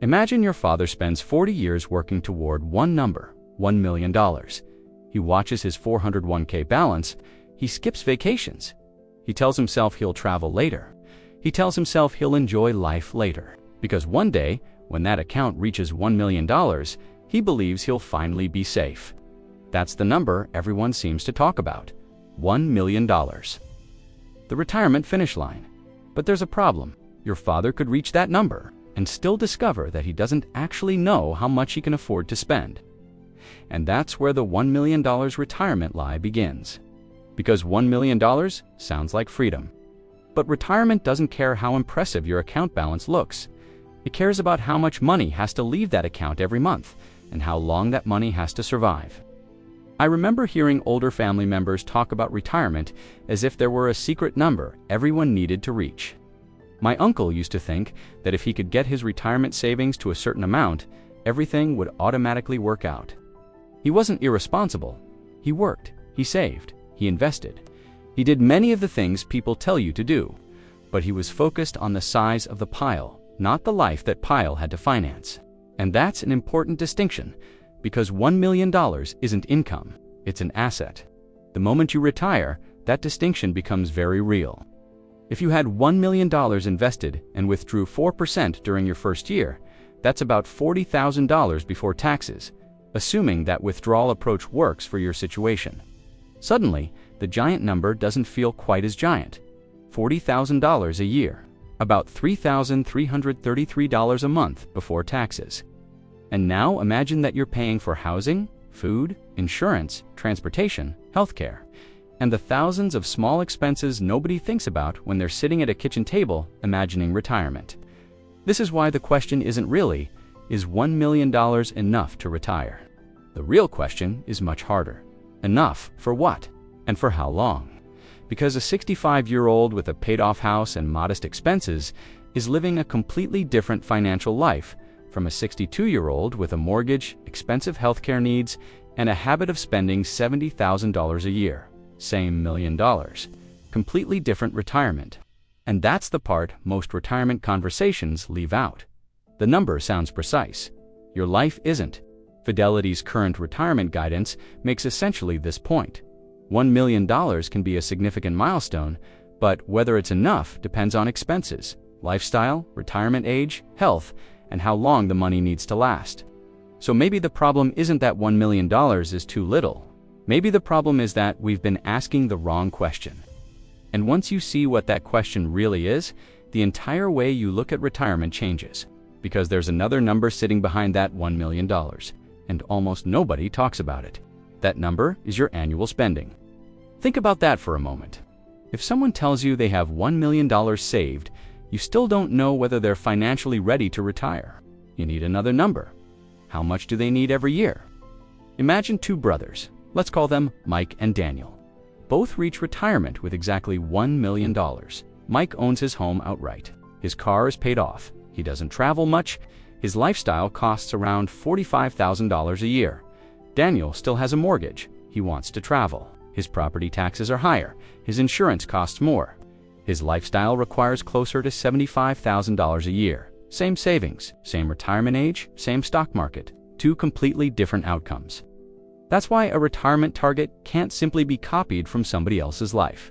Imagine your father spends 40 years working toward one number, $1 million. He watches his 401k balance. He skips vacations. He tells himself he'll travel later. He tells himself he'll enjoy life later. Because one day, when that account reaches $1 million, he believes he'll finally be safe. That's the number everyone seems to talk about, $1 million. The retirement finish line. But there's a problem. Your father could reach that number and still discover that he doesn't actually know how much he can afford to spend. And that's where the $1 million retirement lie begins. Because $1 million sounds like freedom. But retirement doesn't care how impressive your account balance looks. It cares about how much money has to leave that account every month and how long that money has to survive. I remember hearing older family members talk about retirement as if there were a secret number everyone needed to reach. My uncle used to think that if he could get his retirement savings to a certain amount, everything would automatically work out. He wasn't irresponsible. He worked, he saved, he invested. He did many of the things people tell you to do, but he was focused on the size of the pile, not the life that pile had to finance. And that's an important distinction, because $1 million isn't income, it's an asset. The moment you retire, that distinction becomes very real. If you had $1 million invested and withdrew 4% during your first year, that's about $40,000 before taxes, assuming that withdrawal approach works for your situation. Suddenly, the giant number doesn't feel quite as giant. $40,000 a year, about $3,333 a month before taxes. And now imagine that you're paying for housing, food, insurance, transportation, healthcare, and the thousands of small expenses nobody thinks about when they're sitting at a kitchen table imagining retirement. This is why the question isn't really, is $1 million enough to retire? The real question is much harder. Enough for what? And for how long? Because a 65-year-old with a paid-off house and modest expenses is living a completely different financial life from a 62-year-old with a mortgage, expensive healthcare needs, and a habit of spending $70,000 a year. Same $1 million. Completely different retirement. And that's the part most retirement conversations leave out. The number sounds precise. Your life isn't. Fidelity's current retirement guidance makes essentially this point. $1 million can be a significant milestone, but whether it's enough depends on expenses, lifestyle, retirement age, health, and how long the money needs to last. So maybe the problem isn't that $1 million is too little. Maybe the problem is that we've been asking the wrong question. And once you see what that question really is, the entire way you look at retirement changes. Because there's another number sitting behind that $1 million, and almost nobody talks about it. That number is your annual spending. Think about that for a moment. If someone tells you they have $1 million saved, you still don't know whether they're financially ready to retire. You need another number. How much do they need every year? Imagine two brothers. Let's call them Mike and Daniel. Both reach retirement with exactly $1 million. Mike owns his home outright. His car is paid off. He doesn't travel much. His lifestyle costs around $45,000 a year. Daniel still has a mortgage. He wants to travel. His property taxes are higher. His insurance costs more. His lifestyle requires closer to $75,000 a year. Same savings, same retirement age, same stock market. Two completely different outcomes. That's why a retirement target can't simply be copied from somebody else's life.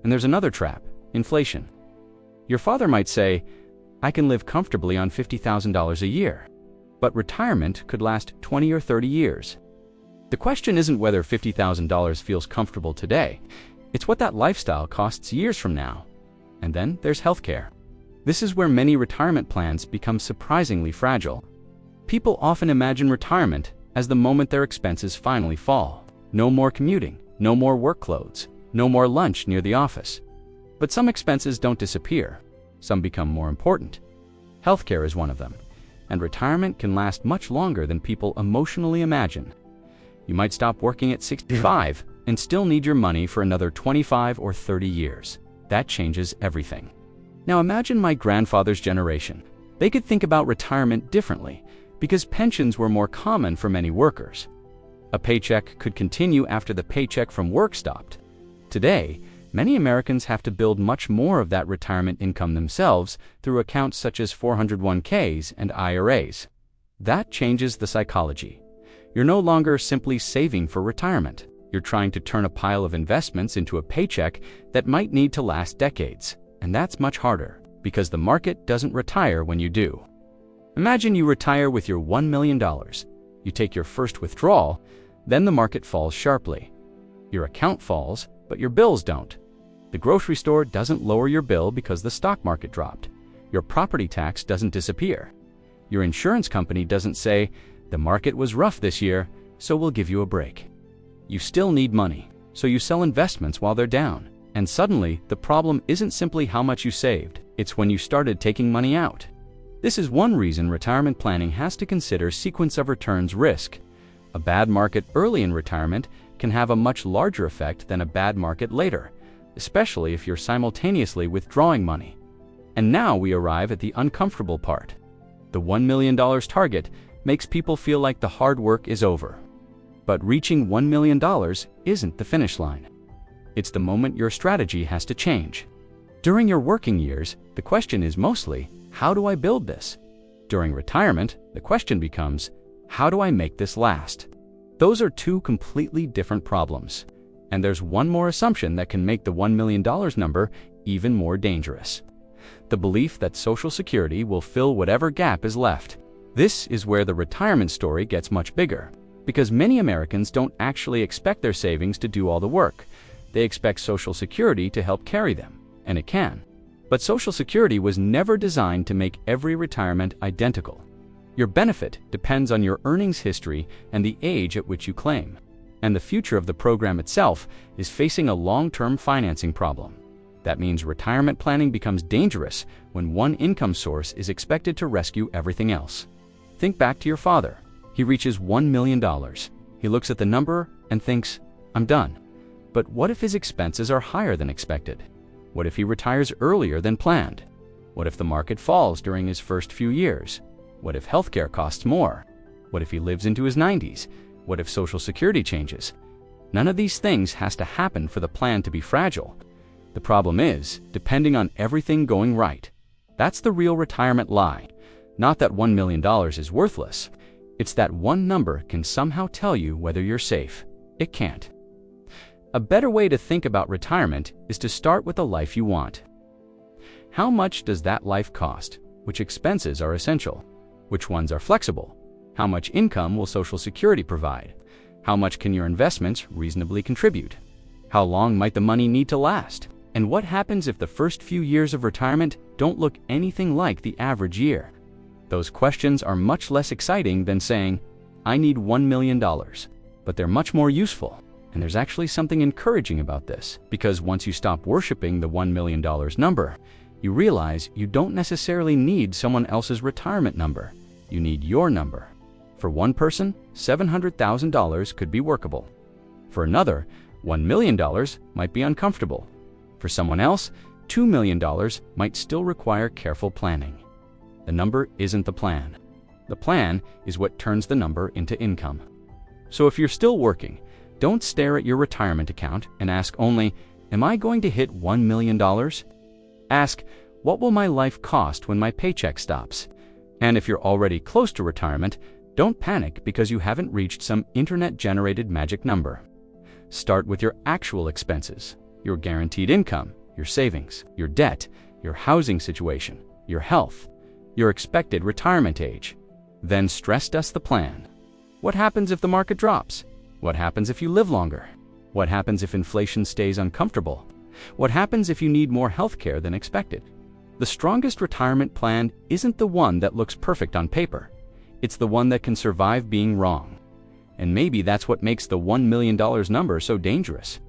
And there's another trap, inflation. Your father might say, I can live comfortably on $50,000 a year, but retirement could last 20 or 30 years. The question isn't whether $50,000 feels comfortable today. It's what that lifestyle costs years from now. And then there's healthcare. This is where many retirement plans become surprisingly fragile. People often imagine retirement as the moment their expenses finally fall. No more commuting, no more work clothes, no more lunch near the office. But some expenses don't disappear. Some become more important. Healthcare is one of them, and retirement can last much longer than people emotionally imagine. You might stop working at 65 and still need your money for another 25 or 30 years. That changes everything. Now imagine my grandfather's generation. They could think about retirement differently because pensions were more common for many workers. A paycheck could continue after the paycheck from work stopped. Today, Many Americans have to build much more of that retirement income themselves through accounts such as 401ks and IRAs. That changes the psychology. You're no longer simply saving for retirement. You're trying to turn a pile of investments into a paycheck that might need to last decades. And that's much harder, because the market doesn't retire when you do. Imagine you retire with your $1 million. You take your first withdrawal, then the market falls sharply. Your account falls, but your bills don't. The grocery store doesn't lower your bill because the stock market dropped. Your property tax doesn't disappear. Your insurance company doesn't say, "The market was rough this year, so we'll give you a break." You still need money, so you sell investments while they're down. And suddenly, the problem isn't simply how much you saved, it's when you started taking money out. This is one reason retirement planning has to consider sequence of returns risk. A bad market early in retirement can have a much larger effect than a bad market later, especially if you're simultaneously withdrawing money. And now we arrive at the uncomfortable part. The $1 million target makes people feel like the hard work is over. But reaching $1 million isn't the finish line. It's the moment your strategy has to change. During your working years, the question is mostly, how do I build this? During retirement, the question becomes, how do I make this last? Those are two completely different problems. And there's one more assumption that can make the $1 million number even more dangerous. The belief that Social Security will fill whatever gap is left. This is where the retirement story gets much bigger, because many Americans don't actually expect their savings to do all the work. They expect Social Security to help carry them, and it can. But Social Security was never designed to make every retirement identical. Your benefit depends on your earnings history and the age at which you claim. And the future of the program itself is facing a long-term financing problem. That means retirement planning becomes dangerous when one income source is expected to rescue everything else. Think back to your father. He reaches $1 million. He looks at the number and thinks, "I'm done." But what if his expenses are higher than expected? What if he retires earlier than planned? What if the market falls during his first few years? What if healthcare costs more? What if he lives into his 90s? What if Social Security changes? None of these things has to happen for the plan to be fragile. The problem is, depending on everything going right. That's the real retirement lie. Not that $1 million is worthless. It's that one number can somehow tell you whether you're safe. It can't. A better way to think about retirement is to start with the life you want. How much does that life cost? Which expenses are essential? Which ones are flexible? How much income will Social Security provide? How much can your investments reasonably contribute? How long might the money need to last? And what happens if the first few years of retirement don't look anything like the average year? Those questions are much less exciting than saying, "I need $1 million," but they're much more useful. And there's actually something encouraging about this, because once you stop worshiping the $1 million number, you realize you don't necessarily need someone else's retirement number. You need your number. For one person, $700,000 could be workable. For another, $1 million might be uncomfortable. For someone else, $2 million might still require careful planning. The number isn't the plan. The plan is what turns the number into income. So if you're still working, don't stare at your retirement account and ask only, "Am I going to hit $1 million?" Ask, "What will my life cost when my paycheck stops?" And if you're already close to retirement, don't panic because you haven't reached some internet-generated magic number. Start with your actual expenses, your guaranteed income, your savings, your debt, your housing situation, your health, your expected retirement age. Then stress test the plan. What happens if the market drops? What happens if you live longer? What happens if inflation stays uncomfortable? What happens if you need more health care than expected? The strongest retirement plan isn't the one that looks perfect on paper. It's the one that can survive being wrong. And maybe that's what makes the $1 million number so dangerous.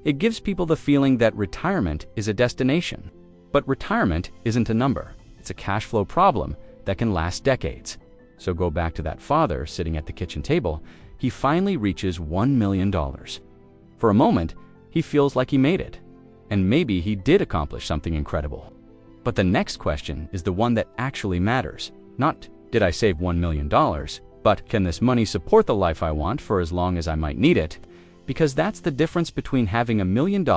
It gives people the feeling that retirement is a destination. But retirement isn't a number. It's a cash flow problem that can last decades. So go back to that father sitting at the kitchen table. He finally reaches $1 million. For a moment, he feels like he made it. And maybe he did accomplish something incredible. But the next question is the one that actually matters. Not, did I save $1 million? But can this money support the life I want for as long as I might need it? Because that's the difference between having $1 million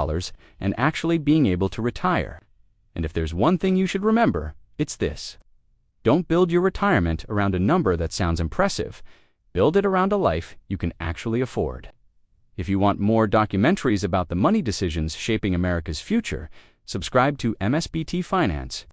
and actually being able to retire. And if there's one thing you should remember, it's this. Don't build your retirement around a number that sounds impressive. Build it around a life you can actually afford. If you want more documentaries about the money decisions shaping America's future, subscribe to MSBT Finance.